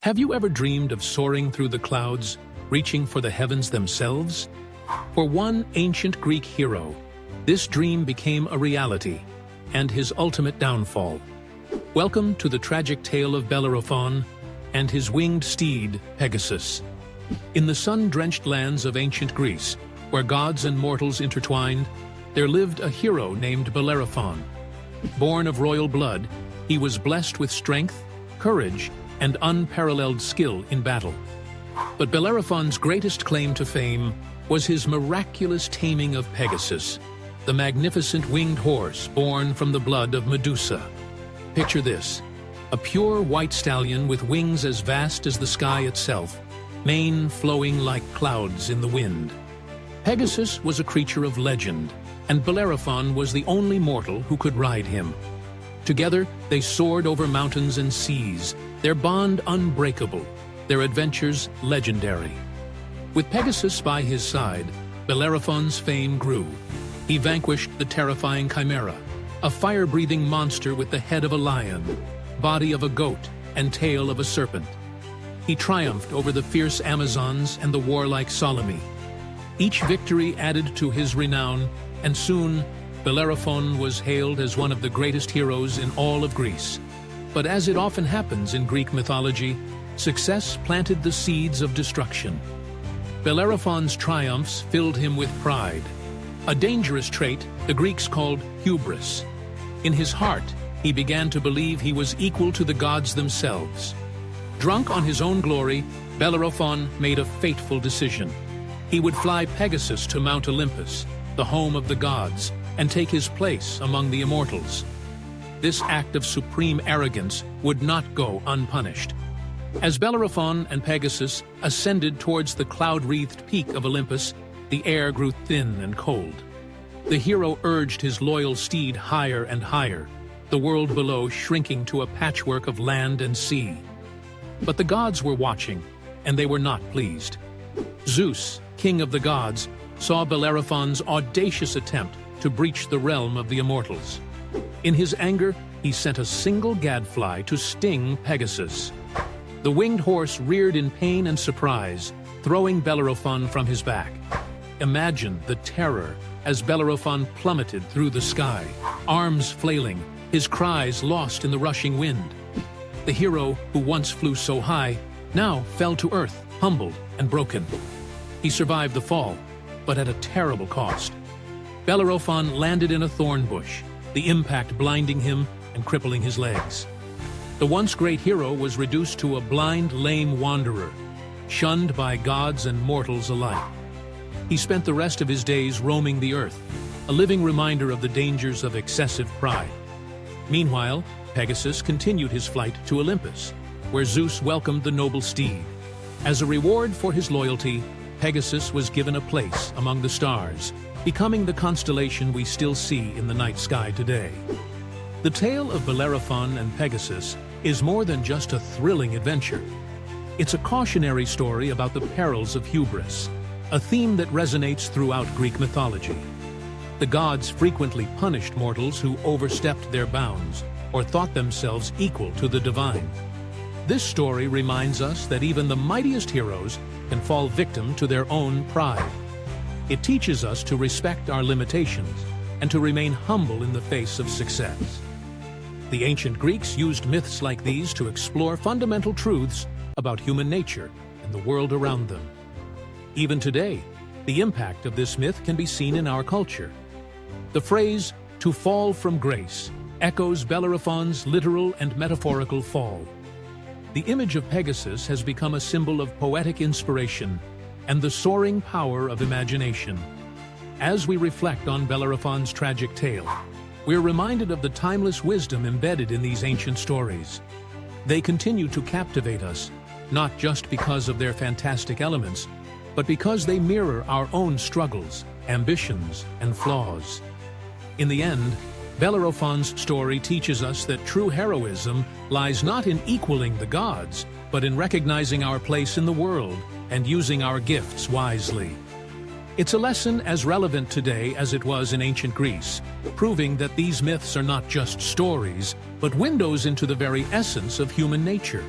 Have you ever dreamed of soaring through the clouds, reaching for the heavens themselves? For one ancient Greek hero, this dream became a reality, and his ultimate downfall. Welcome to the tragic tale of Bellerophon and his winged steed, Pegasus. In the sun-drenched lands of ancient Greece, where gods and mortals intertwined, there lived a hero named Bellerophon. Born of royal blood, he was blessed with strength, courage, and unparalleled skill in battle. But Bellerophon's greatest claim to fame was his miraculous taming of Pegasus, the magnificent winged horse born from the blood of Medusa. Picture this: a pure white stallion with wings as vast as the sky itself, mane flowing like clouds in the wind. Pegasus was a creature of legend, and Bellerophon was the only mortal who could ride him. Together, they soared over mountains and seas, their bond unbreakable, their adventures legendary. With Pegasus by his side, Bellerophon's fame grew. He vanquished the terrifying Chimera, a fire-breathing monster with the head of a lion, body of a goat, and tail of a serpent. He triumphed over the fierce Amazons and the warlike Solymi. Each victory added to his renown, and soon Bellerophon was hailed as one of the greatest heroes in all of Greece. But as it often happens in Greek mythology, success planted the seeds of destruction. Bellerophon's triumphs filled him with pride, a dangerous trait the Greeks called hubris. In his heart, he began to believe he was equal to the gods themselves. Drunk on his own glory, Bellerophon made a fateful decision. He would fly Pegasus to Mount Olympus, the home of the gods, and take his place among the immortals. This act of supreme arrogance would not go unpunished. As Bellerophon and Pegasus ascended towards the cloud-wreathed peak of Olympus, the air grew thin and cold. The hero urged his loyal steed higher and higher, the world below shrinking to a patchwork of land and sea. But the gods were watching, and they were not pleased. Zeus, king of the gods, saw Bellerophon's audacious attempt to breach the realm of the immortals. In his anger, he sent a single gadfly to sting Pegasus. The winged horse reared in pain and surprise, throwing Bellerophon from his back. Imagine the terror as Bellerophon plummeted through the sky, arms flailing, his cries lost in the rushing wind. The hero, who once flew so high, now fell to earth, humbled and broken. He survived the fall, but at a terrible cost. Bellerophon landed in a thorn bush, the impact blinding him and crippling his legs. The once great hero was reduced to a blind, lame wanderer, shunned by gods and mortals alike. He spent the rest of his days roaming the earth, a living reminder of the dangers of excessive pride. Meanwhile, Pegasus continued his flight to Olympus, where Zeus welcomed the noble steed. As a reward for his loyalty, Pegasus was given a place among the stars, becoming the constellation we still see in the night sky today. The tale of Bellerophon and Pegasus is more than just a thrilling adventure. It's a cautionary story about the perils of hubris, a theme that resonates throughout Greek mythology. The gods frequently punished mortals who overstepped their bounds or thought themselves equal to the divine. This story reminds us that even the mightiest heroes can fall victim to their own pride. It teaches us to respect our limitations and to remain humble in the face of success. The ancient Greeks used myths like these to explore fundamental truths about human nature and the world around them. Even today, the impact of this myth can be seen in our culture. The phrase, "to fall from grace," echoes Bellerophon's literal and metaphorical fall. The image of Pegasus has become a symbol of poetic inspiration and the soaring power of imagination. As we reflect on Bellerophon's tragic tale, we're reminded of the timeless wisdom embedded in these ancient stories. They continue to captivate us, not just because of their fantastic elements, but because they mirror our own struggles, ambitions, and flaws. In the end, Bellerophon's story teaches us that true heroism lies not in equaling the gods, but in recognizing our place in the world and using our gifts wisely. It's a lesson as relevant today as it was in ancient Greece, proving that these myths are not just stories, but windows into the very essence of human nature.